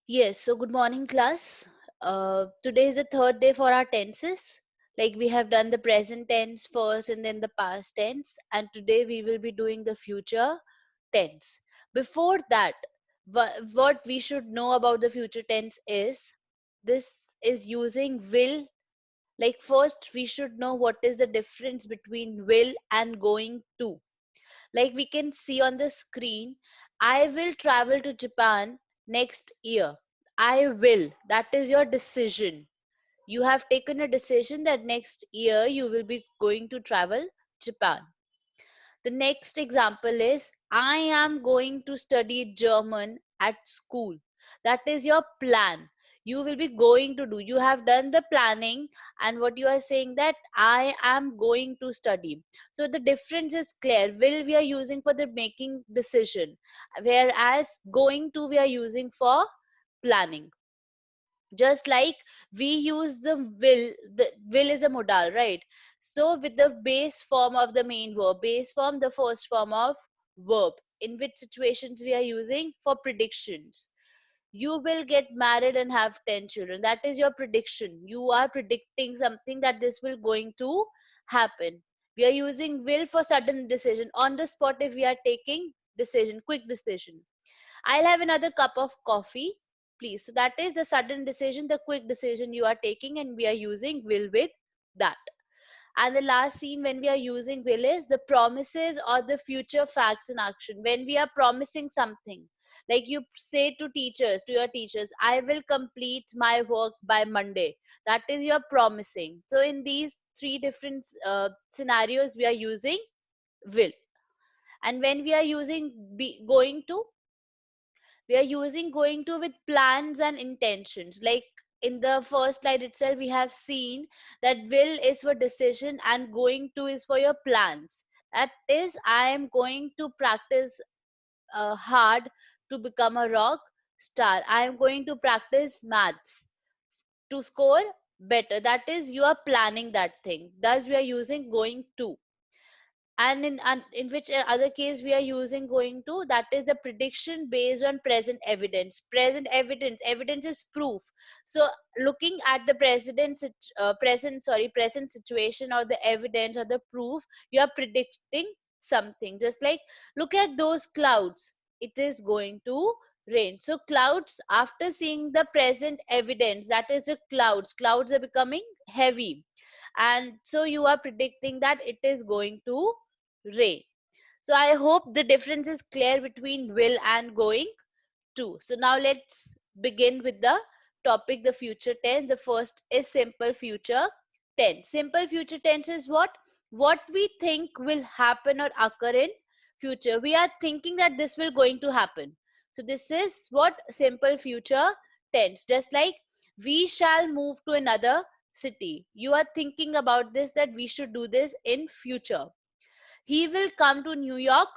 Yes, so good morning, class. Today is the third day for our tenses. Like we have done the present tense first and then the past tense, and today we will be doing the future tense. Before that, what we should know about the future tense is this is using will. Like, first, we should know what is the difference between will and going to. Like we can see on the screen, I will travel to Japan next year. I will. That is your decision. You have taken a decision that next year you will be going to travel Japan. The next example is I am going to study German at school. That is your plan. You will be going to do. You have done the planning, and what you are saying that I am going to study. So the difference is clear. Will we are using for the making decision, whereas going to we are using for planning. Just like we use the will is a modal, right? So with the base form of the main verb, base form, the first form of verb, in which situations we are using for predictions. You will get married and have 10 children. That is your prediction. You are predicting something that this will going to happen. We are using will for sudden decision on the spot. If we are taking decision, quick decision, I'll have another cup of coffee, please. So that is the sudden decision, the quick decision you are taking, and we are using will with that. And the last scene when we are using will is the promises or the future facts in action. When we are promising something, like you say to teachers, to your teachers, I will complete my work by Monday. That is your promising. So in these three different scenarios, we are using will. And when we are using going to, we are using going to with plans and intentions. Like in the first slide itself, we have seen that will is for decision and going to is for your plans. That is, I am going to practice hard to become a rock star. I am going to practice maths to score better. That is, you are planning that thing. Thus, we are using going to. And in which other case we are using going to, that is the prediction based on present evidence. Present evidence, evidence is proof. So looking at the present situation or the evidence or the proof, you are predicting something. Just like, look at those clouds, it is going to rain. So clouds, after seeing the present evidence, that is the clouds are becoming heavy, and so you are predicting that it is going to rain. So I hope the difference is clear between will and going to. So now let's begin with the topic, the future tense. The first is simple future tense. Simple future tense is what? What we think will happen or occur in future. We are thinking that this will going to happen. So this is what simple future tense. Just like we shall move to another city. You are thinking about this, that we should do this in future. He will come to New York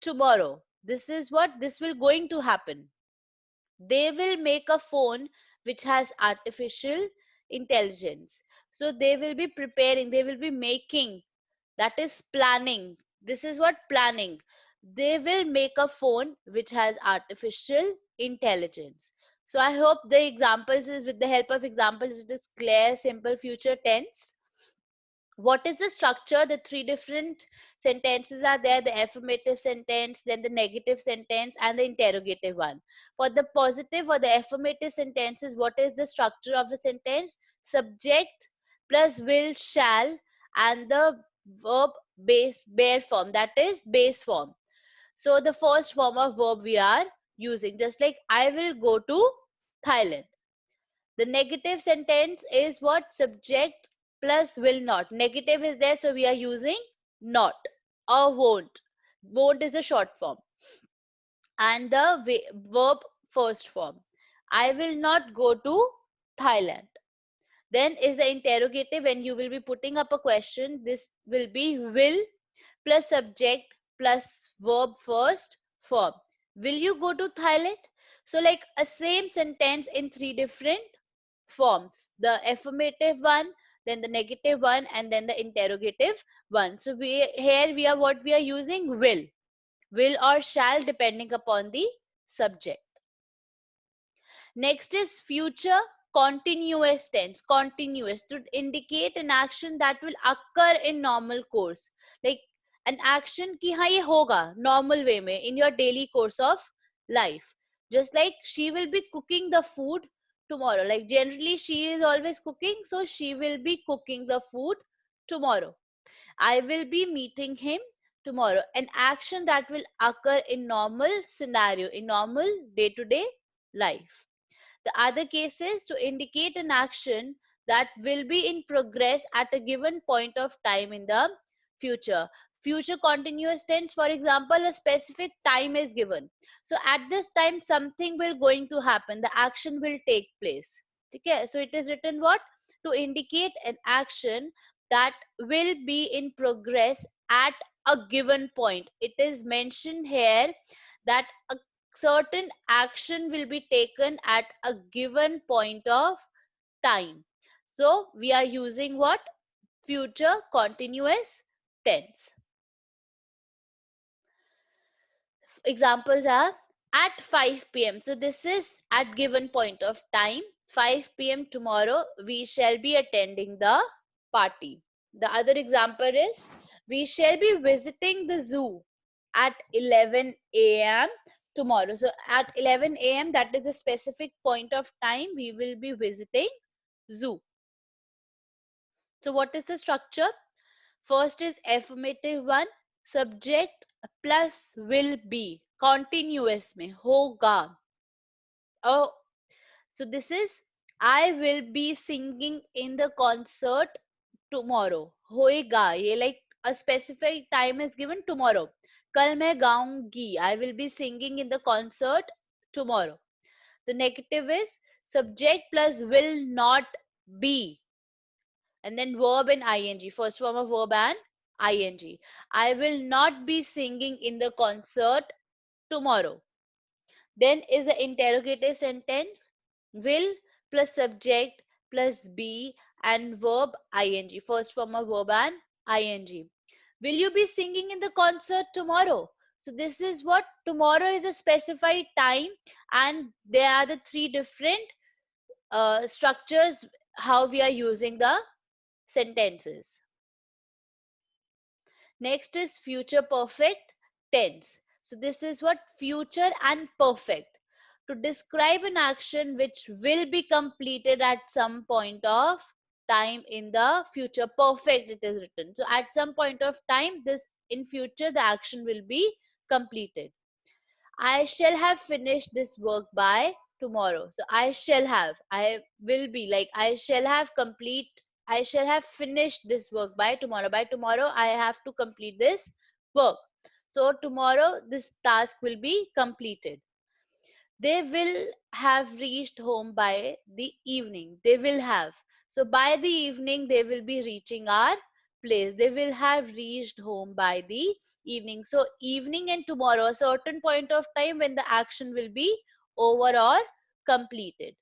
tomorrow. This is what this will going to happen. They will make a phone which has artificial intelligence. So they will be preparing, they will be making, that is planning. This is what planning. They will make a phone which has artificial intelligence. So I hope the examples is, with the help of examples, it is clear, simple future tense. What is the structure? The three different sentences are there: the affirmative sentence, then the negative sentence, and the interrogative one. For the positive or the affirmative sentences, what is the structure of the sentence? Subject plus will, shall, and the verb base bare form, that is base form. So the first form of verb we are using, just like I will go to Thailand. The negative sentence is what? Subject plus will not. Negative is there, so we are using not or won't. Won't is the short form. And the verb first form. I will not go to Thailand. Then is the interrogative. When you will be putting up a question, this will be will plus subject plus verb first form. Will you go to Thailand? So like a same sentence in three different forms: the affirmative one, then the negative one, and then the interrogative one. So we here we are what we are using: will or shall, depending upon the subject. Next is future continuous tense. Continuous to indicate an action that will occur in normal course. Like an action ki हाँ ये होगा normal way में in your daily course of life. Just like she will be cooking the food tomorrow. Like generally she is always cooking, so she will be cooking the food tomorrow. I will be meeting him tomorrow. An action that will occur in normal scenario, in normal day to day life. The other case is to indicate an action that will be in progress at a given point of time in the future. Future continuous tense, for example, a specific time is given. So at this time, something will going to happen. The action will take place. Okay? So it is written what? To indicate an action that will be in progress at a given point. It is mentioned here that a certain action will be taken at a given point of time. So we are using what? Future continuous tense. Examples are at 5 p.m. So this is at given point of time. 5 p.m. tomorrow we shall be attending the party. The other example is we shall be visiting the zoo at 11 a.m. tomorrow. So at 11 a.m. that is a specific point of time we will be visiting zoo. So what is the structure? First is affirmative one, subject plus will be continuous में होगा. Oh, so this is I will be singing in the concert tomorrow. होएगा ये like a specific time is given tomorrow. कल मैं गाऊंगी. I will be singing in the concert tomorrow. The negative is subject plus will not be, and then verb and ing. First form of verb and ing. I will not be singing in the concert tomorrow. Then is the interrogative sentence, will plus subject plus be and verb ing. First form of verb and ing. Will you be singing in the concert tomorrow? So this is what tomorrow is a specified time, and there are the three different structures how we are using the sentences. Next is future perfect tense. So this is what future and perfect. To describe an action which will be completed at some point of time in the future. Perfect it is written. So at some point of time, this in future the action will be completed. I shall have finished this work by tomorrow. So I will be like I shall have finished this work by tomorrow. By tomorrow, I have to complete this work. So tomorrow, this task will be completed. They will have reached home by the evening. They will have. So by the evening, they will be reaching our place. They will have reached home by the evening. So evening and tomorrow, a certain point of time when the action will be over or completed.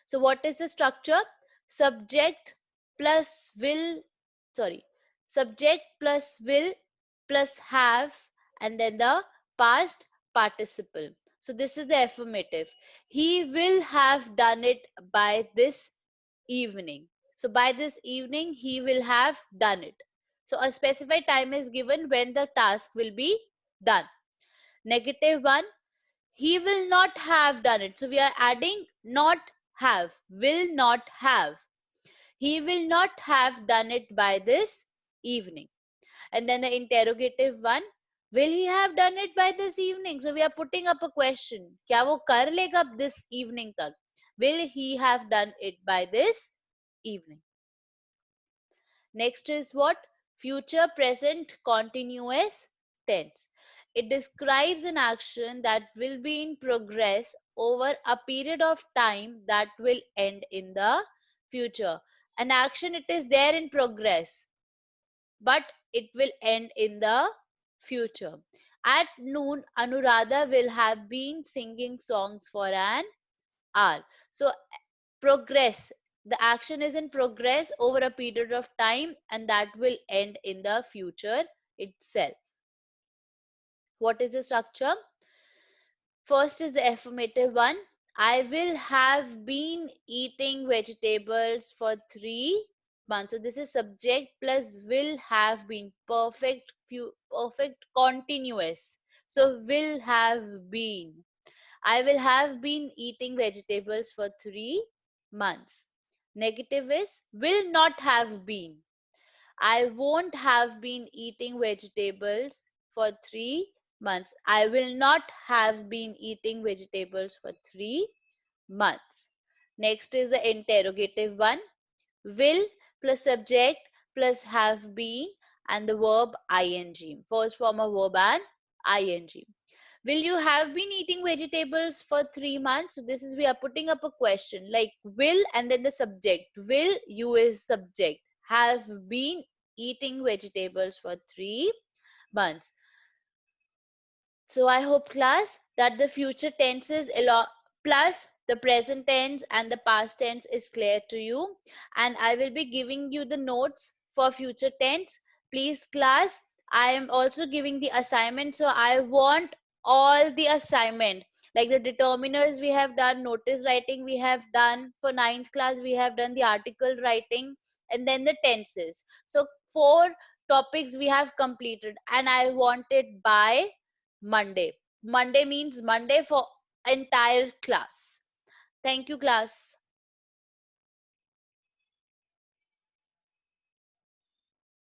So what is the structure? Subject plus will, sorry, subject plus will plus have, and then the past participle. So this is the affirmative. He will have done it by this evening. So by this evening, he will have done it. So a specified time is given when the task will be done. Negative one, he will not have done it. So we are adding not have, will not have. He will not have done it by this evening. And then the interrogative one, will he have done it by this evening? So we are putting up a question. क्या वो कर लेगा this evening तक? Will he have done it by this evening? Next is what? Future present continuous tense. It describes an action that will be in progress over a period of time that will end in the future. An action, it is there in progress, but it will end in the future. At noon, Anuradha will have been singing songs for an hour. So progress, the action is in progress over a period of time, and that will end in the future itself. What is the structure? First is the affirmative one. I will have been eating vegetables for 3 months. So this is subject plus will have been, perfect continuous. So will have been. I will have been eating vegetables for 3 months. Negative is will not have been. I won't have been eating vegetables for 3 months. I will not have been eating vegetables for 3 months. Next is the interrogative one. Will plus subject plus have been and the verb ing. First form of verb and ing. Will you have been eating vegetables for 3 months? So this is we are putting up a question like will and then the subject. Will you is subject. Have been eating vegetables for 3 months. So I hope class that the future tenses plus the present tense and the past tense is clear to you, and I will be giving you the notes for future tense. Please class, I am also giving the assignment, so I want all the assignment like the determiners we have done, notice writing we have done, for ninth class we have done the article writing, and then the tenses. So four topics we have completed and I want it by Monday. Monday means Monday for entire class. Thank you, class.